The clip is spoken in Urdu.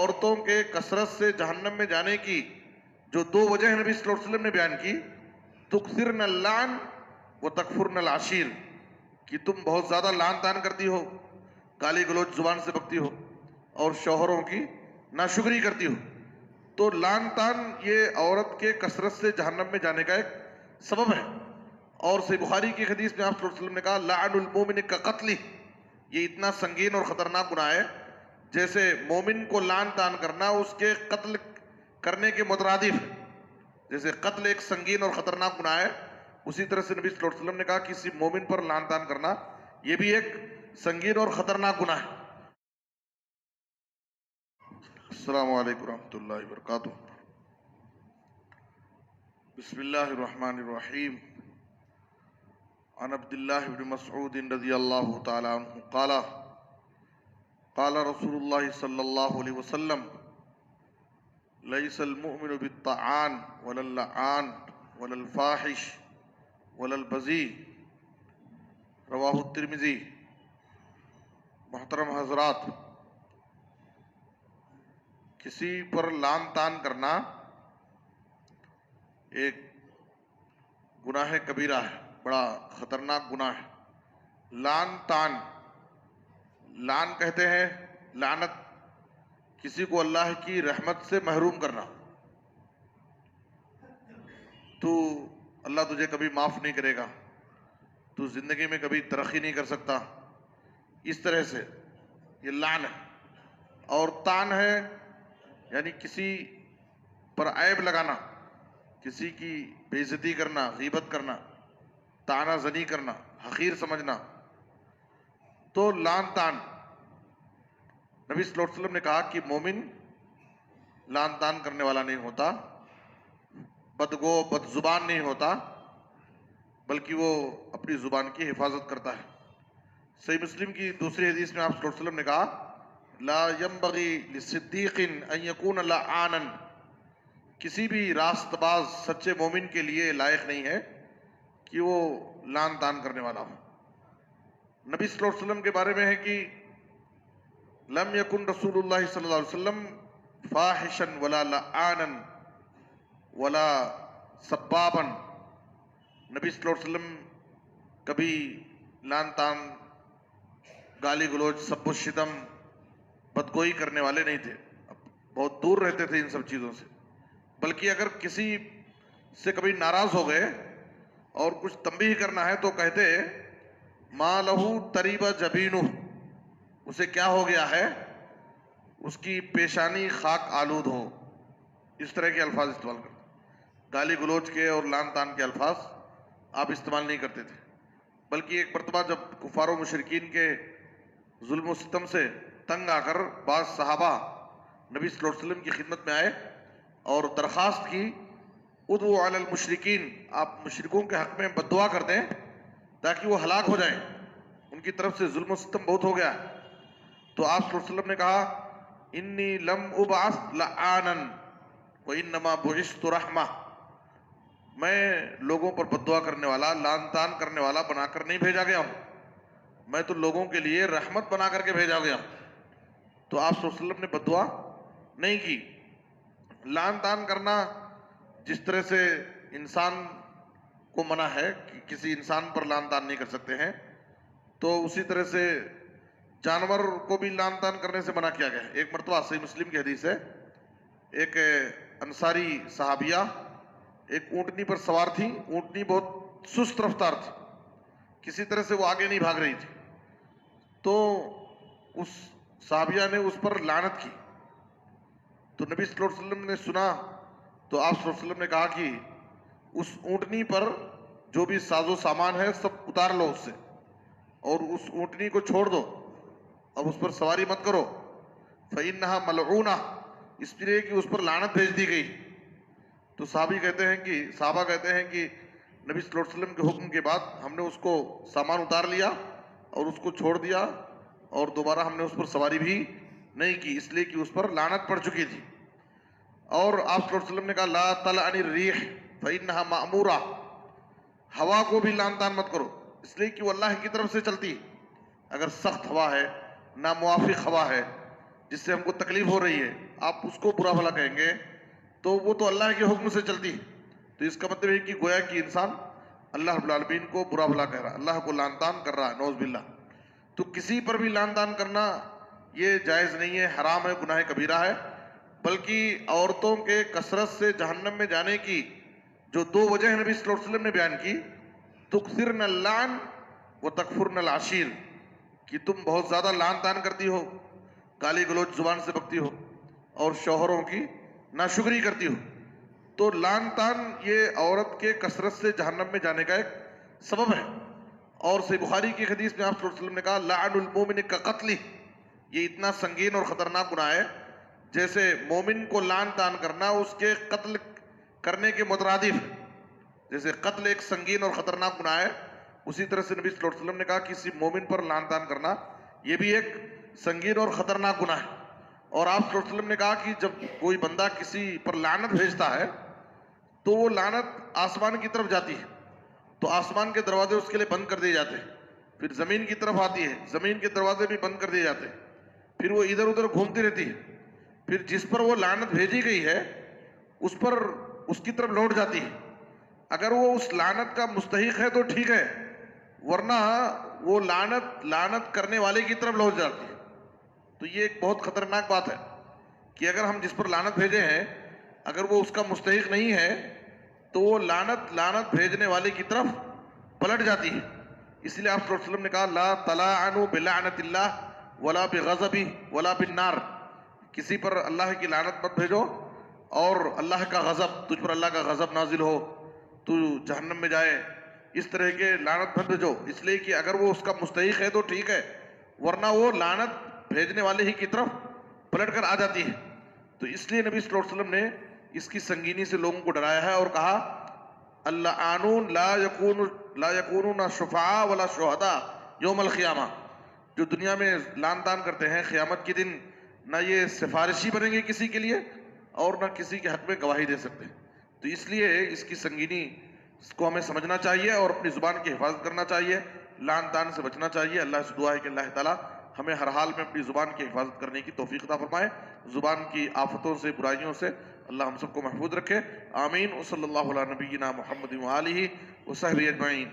عورتوں کے کثرت سے جہنم میں جانے کی جو دو وجہ نبی صلی اللہ علیہ وسلم نے بیان کی، تکثرن اللعن و تکفرن العشیر، کہ تم بہت زیادہ لعن طعن کرتی ہو، گالی گلوچ زبان سے بکتی ہو، اور شوہروں کی ناشکری کرتی ہو. تو لعن طعن یہ عورت کے کثرت سے جہنم میں جانے کا ایک سبب ہے. اور صحیح بخاری کی حدیث میں آپ صلی اللہ علیہ وسلم نے کہا لعن المومن کا قتل، یہ اتنا سنگین اور خطرناک گناہ ہے جیسے مومن کو لعن طعن کرنا اس کے قتل کرنے کے مترادف ہے. جیسے قتل ایک سنگین اور خطرناک گناہ ہے، اسی طرح سے نبی صلی اللہ علیہ وسلم نے کہا کسی مومن پر لعن طعن کرنا یہ بھی ایک سنگین اور خطرناک گناہ ہے. السلام علیکم ورحمۃ اللہ وبرکاتہ. بسم اللہ الرحمن الرحیم. عن عبد اللہ بن مسعود رضی اللہ تعالی عنہ قال قال رسول اللہ صلی اللہ علیہ وسلم لیس المؤمن بالطعان ولا اللعان ولا الفاحش ولا البذیء، رواہ الترمذی. محترم حضرات، کسی پر لعن طعن کرنا ایک گناہ کبیرہ ہے، بڑا خطرناک گناہ ہے. لعن طعن، لعن کہتے ہیں لعنت، کسی کو اللہ کی رحمت سے محروم کرنا. تو اللہ تجھے کبھی معاف نہیں کرے گا، تو زندگی میں کبھی ترقی نہیں کر سکتا، اس طرح سے یہ لعن ہے. اور طعن ہے یعنی کسی پر عیب لگانا، کسی کی بے عزتی کرنا، غیبت کرنا، طعنہ زنی کرنا، حقیر سمجھنا. تو لعن طعن، نبی صلی اللہ علیہ وسلم نے کہا کہ مومن لعن طعن کرنے والا نہیں ہوتا، بدگو بد زبان نہیں ہوتا، بلکہ وہ اپنی زبان کی حفاظت کرتا ہے. صحیح مسلم کی دوسری حدیث میں آپ صلی اللہ علیہ وسلم نے کہا لا ينبغي للصدیق ان یکون لعانا، کسی بھی راست باز سچے مومن کے لیے لائق نہیں ہے کہ وہ لعن طعن کرنے والا ہو. نبی صلی اللہ علیہ وسلم کے بارے میں ہے کہ لم یکن رسول اللہ صلی اللہ علیہ وسلم فاحشا ولا لعانا ولا سبابا، نبی صلی اللہ علیہ وسلم کبھی لعن طعن، گالی گلوچ، سب و شتم، بدگوئی کرنے والے نہیں تھے، بہت دور رہتے تھے ان سب چیزوں سے. بلکہ اگر کسی سے کبھی ناراض ہو گئے اور کچھ تنبیہ کرنا ہے تو کہتے ما لہو تریب جبینہ، اسے کیا ہو گیا ہے، اس کی پیشانی خاک آلود ہو. اس طرح کے الفاظ استعمال کرتے. گالی گلوچ کے اور لعن طعن کے الفاظ آپ استعمال نہیں کرتے تھے. بلکہ ایک مرتبہ جب کفار و مشرکین کے ظلم و ستم سے تنگ آ کر بعض صحابہ نبی صلی اللہ علیہ وسلم کی خدمت میں آئے اور درخواست کی ادعو علی المشرکین، آپ مشرکوں کے حق میں بد دعا کر دیں تاکہ وہ ہلاک ہو جائیں، ان کی طرف سے ظلم و ستم بہت ہو گیا. تو آپ صلی اللہ علیہ وسلم نے کہا انی لم ابعث لعانا وانما بعثت رحمہ، میں لوگوں پر بد دعا کرنے والا، لعن طعن کرنے والا بنا کر نہیں بھیجا گیا ہوں، میں تو لوگوں کے لیے رحمت بنا کر کے بھیجا گیا ہوں. تو آپ صلی اللہ علیہ وسلم نے بد دعا نہیں کی. لعن طعن کرنا جس طرح سے انسان کو منع ہے کہ کسی انسان پر لعن طعن نہیں کر سکتے ہیں، تو اسی طرح سے جانور کو بھی لعن طعن کرنے سے منع کیا گیا ہے. ایک مرتبہ صحیح مسلم کی حدیث ہے، ایک انصاری صحابیہ ایک اونٹنی پر سوار تھی، اونٹنی بہت سست رفتار تھی، کسی طرح سے وہ آگے نہیں بھاگ رہی تھی. تو اس صحابیہ نے اس پر لعنت کی. تو نبی صلی اللہ علیہ وسلم نے سنا تو آپ صلی اللہ علیہ وسلم نے کہا کہ اس اونٹنی پر جو بھی ساز و سامان ہے سب اتار لو اس سے، اور اس اونٹنی کو چھوڑ دو، اب اس پر سواری مت کرو. فإنها ملعونہ، اس لیے کہ اس پر لعنت بھیج دی گئی. تو صحابہ کہتے ہیں کہ نبی صلی اللہ علیہ وسلم کے حکم کے بعد ہم نے اس کو سامان اتار لیا اور اس کو چھوڑ دیا، اور دوبارہ ہم نے اس پر سواری بھی نہیں کی، اس لیے کہ اس پر لعنت پڑ چکی تھی. اور آپ صلی اللہ علیہ وسلم نے کہا لا تلعن الریح فإنها مأمورہ، ہوا کو بھی لعن طعن مت کرو، اس لیے کہ وہ اللہ کی طرف سے چلتی ہے. اگر سخت ہوا ہے، ناموافق ہوا ہے، جس سے ہم کو تکلیف ہو رہی ہے، آپ اس کو برا بھلا کہیں گے تو وہ تو اللہ کے حکم سے چلتی ہے. تو اس کا مطلب ہے کہ گویا کہ انسان اللہ رب العالمین کو برا بھلا کہہ رہا ہے, اللہ کو لعن طعن کر رہا ہے, نعوذ باللہ. تو کسی پر بھی لعن طعن کرنا یہ جائز نہیں ہے, حرام ہے, گناہ کبیرہ ہے. بلکہ عورتوں کے کثرت سے جہنم میں جانے کی جو دو وجہ نبی صلی اللہ علیہ وسلم نے بیان کی, تکثرن اللعن و تکفرن العشیر, کہ تم بہت زیادہ لعن طعن کرتی ہو, گالی گلوچ زبان سے بکتی ہو, اور شوہروں کی ناشکری کرتی ہو. تو لعن طعن یہ عورت کے کثرت سے جہنم میں جانے کا ایک سبب ہے. اور صحیح بخاری کی حدیث میں آپ صلی اللہ علیہ وسلم نے کہا لعن المومن کا قتل, یہ اتنا سنگین اور خطرناک گناہ ہے جیسے مومن کو لعن طعن کرنا اس کے قتل کرنے کے مترادف ہے. جیسے قتل ایک سنگین اور خطرناک گناہ ہے, اسی طرح سے نبی صلی اللہ علیہ وسلم نے کہا کسی مومن پر لعن طعن کرنا یہ بھی ایک سنگین اور خطرناک گناہ ہے. اور آپ صلی اللہ علیہ وسلم نے کہا کہ جب کوئی بندہ کسی پر لعنت بھیجتا ہے تو وہ لعنت آسمان کی طرف جاتی ہے, تو آسمان کے دروازے اس کے لیے بند کر دیے جاتے ہیں. پھر زمین کی طرف آتی ہے, زمین کے دروازے بھی بند کر دیے جاتے ہیں. پھر وہ ادھر ادھر گھومتی رہتی ہے. پھر جس پر وہ لعنت بھیجی گئی ہے اس پر اس کی طرف لوٹ جاتی ہے. اگر وہ اس لعنت کا مستحق ہے تو ٹھیک ہے, ورنہ وہ لعنت کرنے والے کی طرف لوٹ جاتی ہے. تو یہ ایک بہت خطرناک بات ہے کہ اگر ہم جس پر لعنت بھیجے ہیں اگر وہ اس کا مستحق نہیں ہے تو وہ لعنت بھیجنے والے کی طرف پلٹ جاتی ہے. اس لیے آپ صلی اللہ علیہ وسلم نے کہا لا تلاعنوا بلعنت اللہ ولا بغضبہ ولا بالنار, کسی پر اللہ کی لعنت مت بھیجو اور اللہ کا غضب, تجھ پر اللہ کا غضب نازل ہو, تو جہنم میں جائے, اس طرح کے لعنت مت بھیجو. اس لیے کہ اگر وہ اس کا مستحق ہے تو ٹھیک ہے, ورنہ وہ لعنت بھیجنے والے ہی کی طرف پلٹ کر آ جاتی ہے. تو اس لیے نبی صلی اللہ علیہ وسلم نے اس کی سنگینی سے لوگوں کو ڈرایا ہے اور کہا اللعانون لا یکونون شفعاء ولا شہداء یوم القیامہ, جو دنیا میں لعن طعن کرتے ہیں قیامت کے دن نہ یہ سفارشی بنیں گے کسی کے لیے اور نہ کسی کے حق میں گواہی دے سکتے. تو اس لیے اس کی سنگینی کو ہمیں سمجھنا چاہیے اور اپنی زبان کی حفاظت کرنا چاہیے, لعن طعن سے بچنا چاہیے. اللہ سے دعا ہے کہ اللہ تعالیٰ ہمیں ہر حال میں اپنی زبان کی حفاظت کرنے کی توفیق عطا فرمائے, زبان کی آفتوں سے برائیوں سے اللہ ہم سب کو محفوظ رکھے. آمین. وصلی اللہ علی نبینا محمد و آلہ وصحبہ اجمعین.